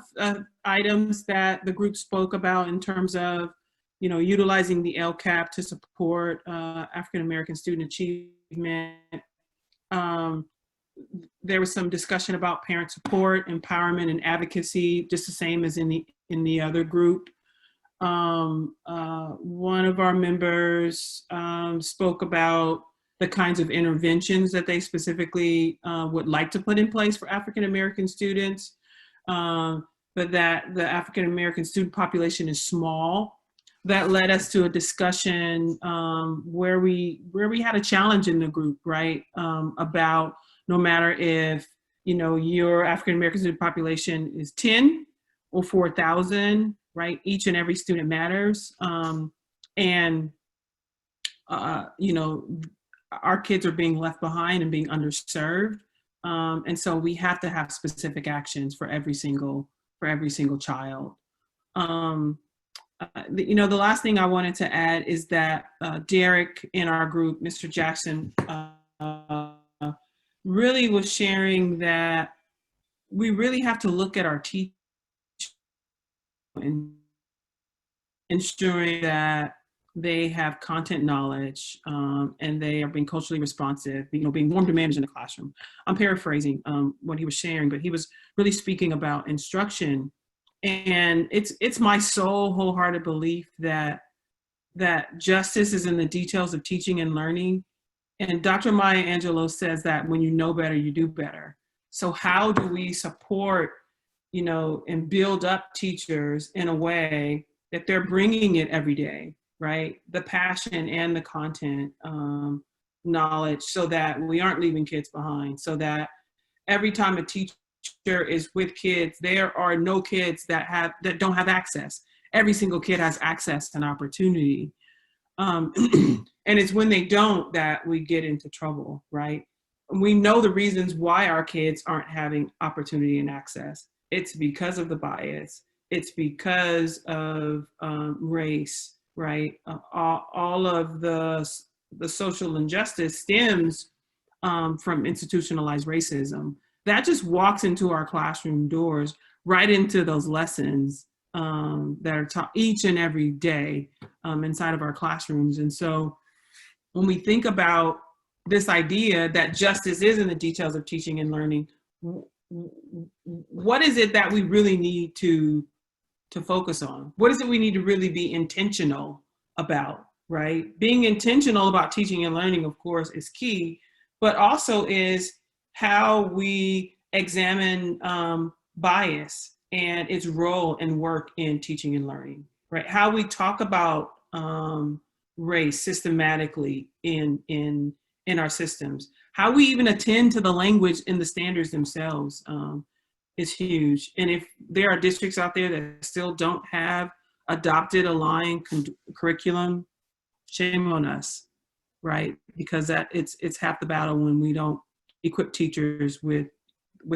items that the group spoke about in terms of, you know, utilizing the LCAP to support African-American student achievement. There was some discussion about parent support, empowerment, and advocacy, just the same as in the other group. One of our members spoke about the kinds of interventions that they specifically would like to put in place for African-American students, but that the African-American student population is small. That led us to a discussion where we had a challenge in the group, right? About no matter if, you know, your African-American student population is 10 or 4,000, right? Each and every student matters. You know, our kids are being left behind and being underserved. And so we have to have specific actions for every single child. You know, the last thing I wanted to add is that Derek in our group, Mr. Jackson, really was sharing that we really have to look at our teachers and ensuring that they have content knowledge and they are being culturally responsive, you know, being warm to manners in the classroom. I'm paraphrasing what he was sharing, but he was really speaking about instruction. And it's my sole wholehearted belief that justice is in the details of teaching and learning. And Dr. Maya Angelou says that when you know better, you do better. So how do we support, you know, and build up teachers in a way that they're bringing it every day, right? The passion and the content knowledge, so that we aren't leaving kids behind, so that every time a teacher is with kids, there are no kids that don't have access. Every single kid has access and opportunity. And it's when they don't that we get into trouble, right? We know the reasons why our kids aren't having opportunity and access. It's because of the bias. It's because of race, right? All of the social injustice stems from institutionalized racism. That just walks into our classroom doors, right into those lessons that are taught each and every day inside of our classrooms. And so when we think about this idea that justice is in the details of teaching and learning, what is it that we really need to focus on? What is it we need to really be intentional about, right? Being intentional about teaching and learning, of course, is key, but also is how we examine bias and its role and work in teaching and learning, right? How we talk about race systematically in our systems. How we even attend to the language in the standards themselves is huge. And if there are districts out there that still don't have adopted aligned curriculum, shame on us, right? Because it's half the battle when we don't equip teachers with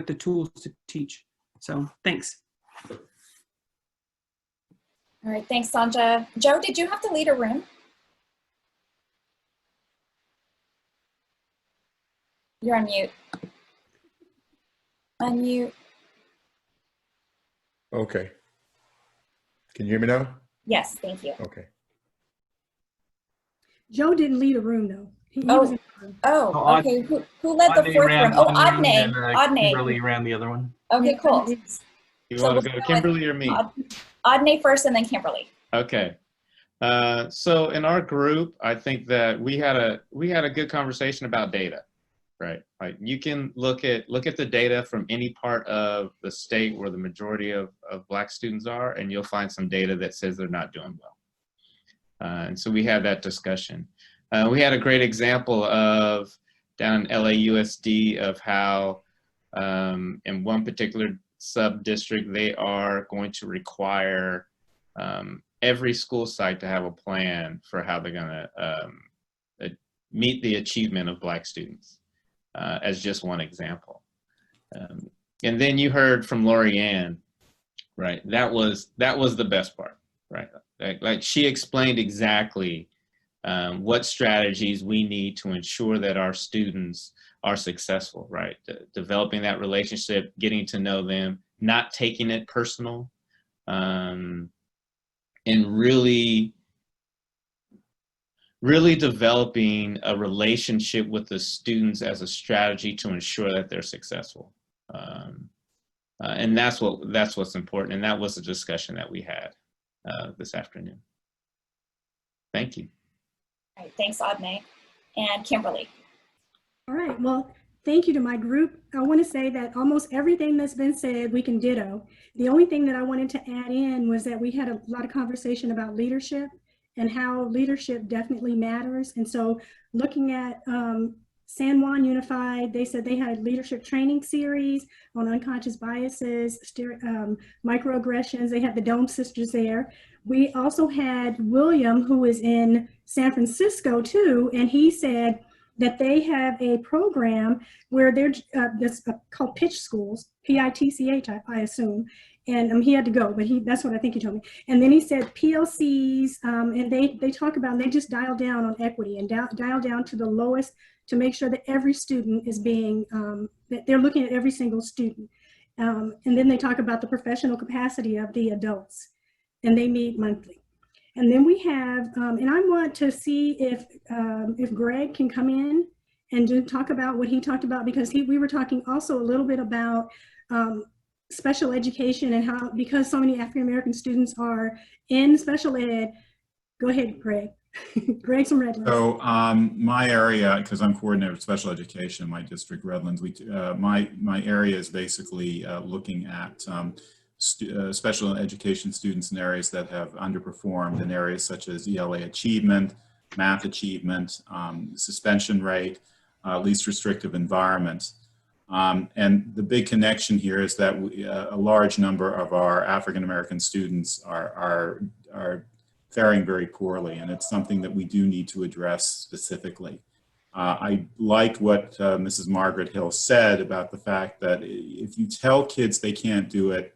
the tools to teach. So thanks. All right, thanks, Sanja. Joe, did you have to lead a room? You're on mute. Unmute. Okay. Can you hear me now? Yes, thank you. Okay. Joe didn't lead a room though. He was in the room. Oh, okay. Who led the fourth room? Oh, Adnay. Adnay. Kimberly ran the other one. Okay, cool. You want to go to Kimberly or me? Adnay first and then Kimberly. Okay. So in our group, I think that we had a good conversation about data, right? Like you can look at the data from any part of the state where the majority of Black students are, and you'll find some data that says they're not doing well. And so we had that discussion. We had a great example of down in LAUSD of how in one particular sub-district, they are going to require every school site to have a plan for how they're going to meet the achievement of Black students, as just one example. And then you heard from Lori Ann, right? That was the best part, right? Like she explained exactly what strategies we need to ensure that our students are successful, right? Developing that relationship, getting to know them, not taking it personal, and really developing a relationship with the students as a strategy to ensure that they're successful. And that's what's important. And that was the discussion that we had this afternoon. Thank you. All right, thanks, Adnay. And Kimberly. All right, well, thank you to my group. I want to say that almost everything that's been said, we can ditto. The only thing that I wanted to add in was that we had a lot of conversation about leadership and how leadership definitely matters. And so looking at San Juan Unified, they said they had a leadership training series on unconscious biases, microaggressions. They had the Dome Sisters there. We also had William, who is in San Francisco too, and he said that they have a program where they're that's called pitch schools, PITCH, I assume. And he had to go, but that's what I think he told me. And then he said PLCs, and they talk about, and they just dial down on equity and dial down to the lowest to make sure that every student is being, that they're looking at every single student. And then they talk about the professional capacity of the adults, and they meet monthly. And then we have, and I want to see if Greg can come in and just talk about what he talked about, because we were talking also a little bit about special education and how, because so many African-American students are in special ed. Go ahead, Greg. Greg's from Redlands. So my area, because I'm coordinator of special education in my district, Redlands, my area is basically looking at special education students in areas that have underperformed in areas such as ELA achievement, math achievement, suspension rate, least restrictive environments. And the big connection here is that a large number of our African-American students are faring very poorly, and it's something that we do need to address specifically. I like what Mrs. Margaret Hill said about the fact that if you tell kids they can't do it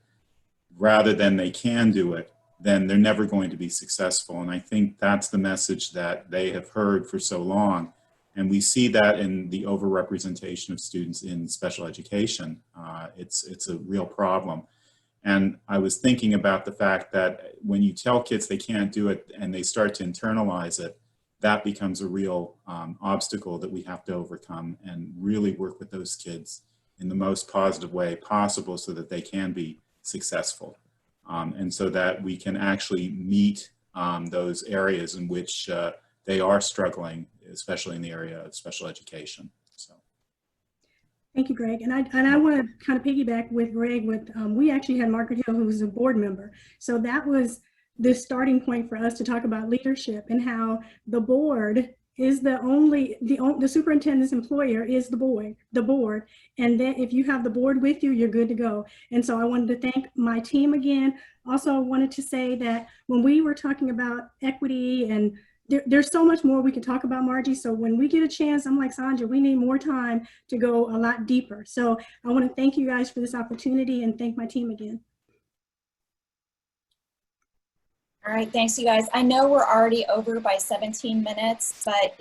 rather than they can do it, then they're never going to be successful. And I think that's the message that they have heard for so long. And we see that in the overrepresentation of students in special education. It's a real problem. And I was thinking about the fact that when you tell kids they can't do it and they start to internalize it, that becomes a real obstacle that we have to overcome and really work with those kids in the most positive way possible so that they can be successful. And so that we can actually meet those areas in which they are struggling, especially in the area of special education. So. Thank you, Greg. And I want to kind of piggyback with Greg with, we actually had Margaret Hill, who was a board member. So that was the starting point for us to talk about leadership and how the board is the superintendent's employer is the board. And then if you have the board with you, you're good to go. And so I wanted to thank my team again. Also, I wanted to say that when we were talking about equity and there's so much more we could talk about, Margie. So when we get a chance, I'm like Sandra, we need more time to go a lot deeper. So I want to thank you guys for this opportunity and thank my team again. All right, thanks you guys. I know we're already over by 17 minutes, but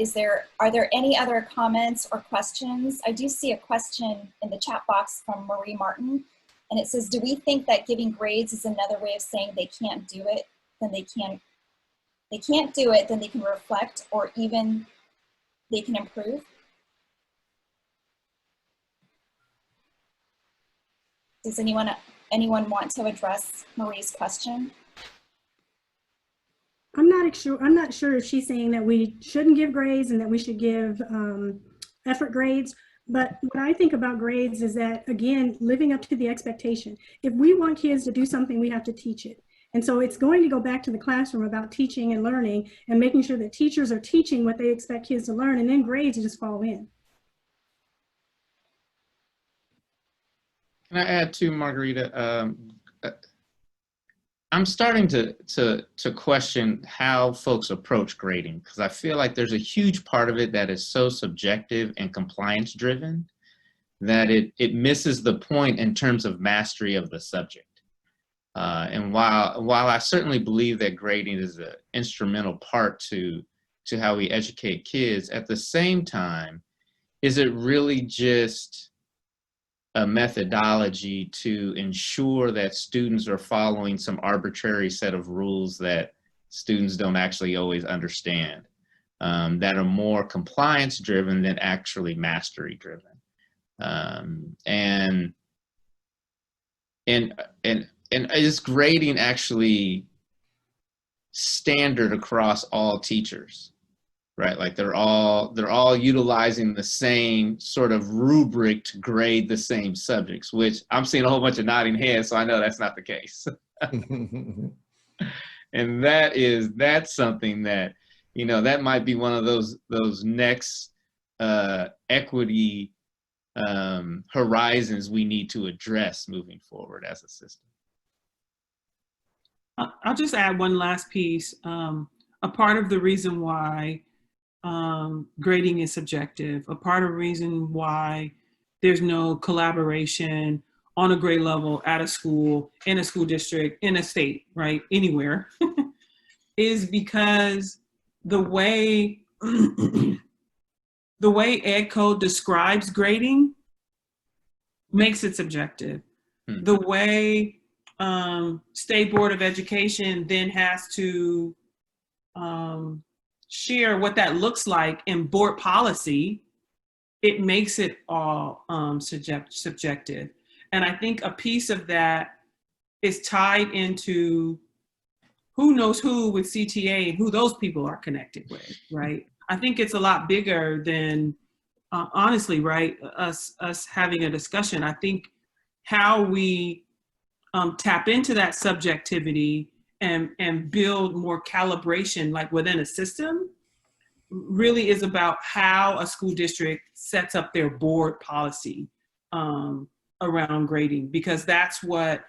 are there any other comments or questions? I do see a question in the chat box from Marie Martin, and it says, do we think that giving grades is another way of saying they can't do it, then they can't do it, then they can reflect, or even they can improve? Does anyone want to address Marie's question? I'm not sure if she's saying that we shouldn't give grades and that we should give effort grades. But what I think about grades is that, again, living up to the expectation. If we want kids to do something, we have to teach it. And so it's going to go back to the classroom about teaching and learning and making sure that teachers are teaching what they expect kids to learn, and then grades just fall in. Can I add to Margarita? I'm starting to question how folks approach grading, because I feel like there's a huge part of it that is so subjective and compliance driven that it misses the point in terms of mastery of the subject. And while I certainly believe that grading is an instrumental part to how we educate kids, at the same time, is it really just a methodology to ensure that students are following some arbitrary set of rules that students don't actually always understand, that are more compliance driven than actually mastery driven? And is grading actually standard across all teachers, right? Like they're all utilizing the same sort of rubric to grade the same subjects, which I'm seeing a whole bunch of nodding heads, so I know that's not the case. And that's something that, that might be one of those next equity horizons we need to address moving forward as a system. I'll just add one last piece. A part of the reason why grading is subjective. A part of the reason why there's no collaboration on a grade level at a school, in a school district, in a state, right, anywhere, is because the way the way Ed Code describes grading makes it subjective. The way State Board of Education then has to share what that looks like in board policy, it makes it all subjective. And I think a piece of that is tied into who knows who with CTA and who those people are connected with, right? I think it's a lot bigger than, honestly, right, us having a discussion. I think how we tap into that subjectivity and build more calibration, like within a system, really is about how a school district sets up their board policy around grading, because that's what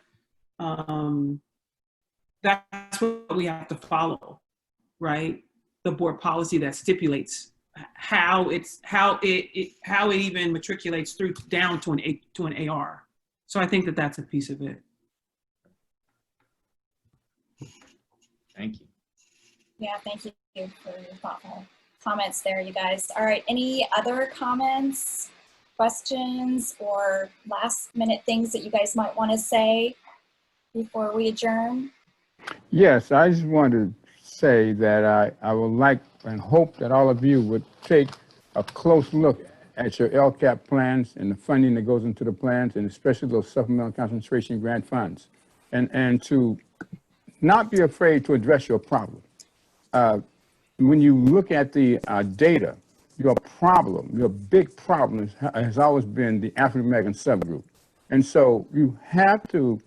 we have to follow, right? The board policy that stipulates how it even matriculates through down to an AR. So I think that that's a piece of it. Thank you. Yeah, thank you for your thoughtful comments there, you guys. All right, any other comments, questions, or last minute things that you guys might want to say before we adjourn? Yes, I just wanted to say that I would like and hope that all of you would take a close look at your LCAP plans and the funding that goes into the plans, and especially those supplemental concentration grant funds, and to not be afraid to address your problem. When you look at the data, your big problem has always been the African American subgroup. And so you have to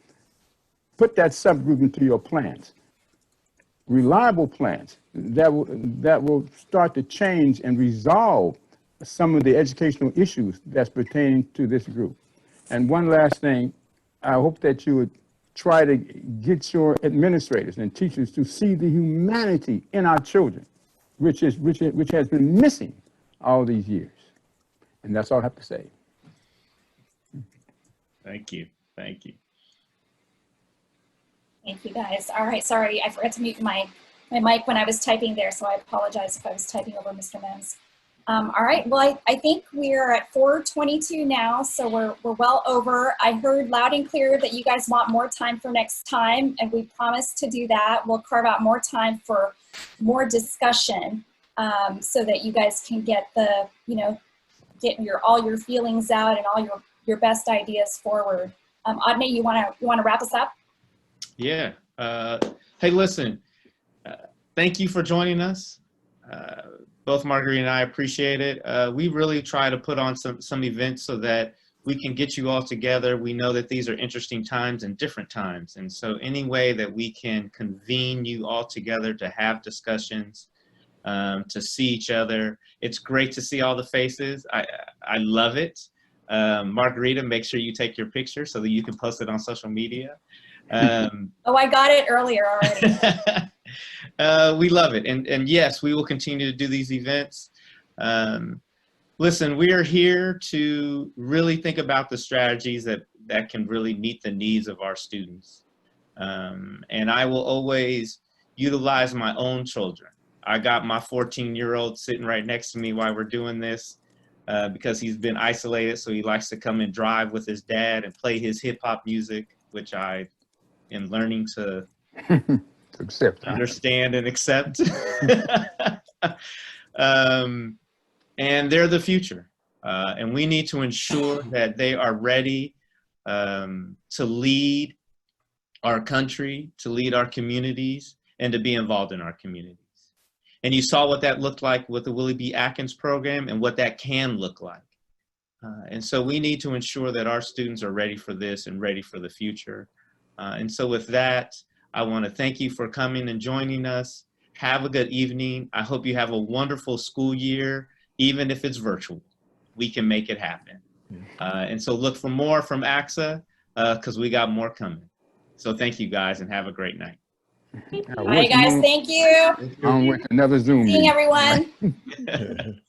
put that subgroup into your plans, reliable plans that will start to change and resolve some of the educational issues that's pertaining to this group. And one last thing, I hope that you would try to get your administrators and teachers to see the humanity in our children, which has been missing all these years. And that's all I have to say. Thank you. Thank you. Thank you, guys. All right, sorry, I forgot to mute my mic when I was typing there, so I apologize if I was typing over Mr. Mims. All right, well, I think we're at 4:22 now, so we're well over. I heard loud and clear that you guys want more time for next time, and we promise to do that. We'll carve out more time for more discussion so that you guys can get the, get all your feelings out and all your best ideas forward. Adney, you wanna wrap us up? Yeah. Hey, listen, thank you for joining us. Both Marguerite and I appreciate it. We really try to put on some events so that we can get you all together. We know that these are interesting times and different times. And so any way that we can convene you all together to have discussions, to see each other. It's great to see all the faces. I love it. Margarita, make sure you take your picture so that you can post it on social media. Oh, I got it earlier already. We love it. And yes, we will continue to do these events. Listen, we are here to really think about the strategies that can really meet the needs of our students. And I will always utilize my own children. I got my 14-year-old sitting right next to me while we're doing this because he's been isolated. So he likes to come and drive with his dad and play his hip hop music, which I am learning to accept, understand and accept. And they're the future. And we need to ensure that they are ready to lead our country, to lead our communities, and to be involved in our communities. And you saw what that looked like with the Willie B Atkins program and what that can look like. And so we need to ensure that our students are ready for this and ready for the future. And so with that, I want to thank you for coming and joining us. Have a good evening. I hope you have a wonderful school year, even if it's virtual. We can make it happen. And so look for more from ACSA because we got more coming. So thank you guys and have a great night. Bye, guys. Thank you. On with another Zoom Seeing meeting. everyone.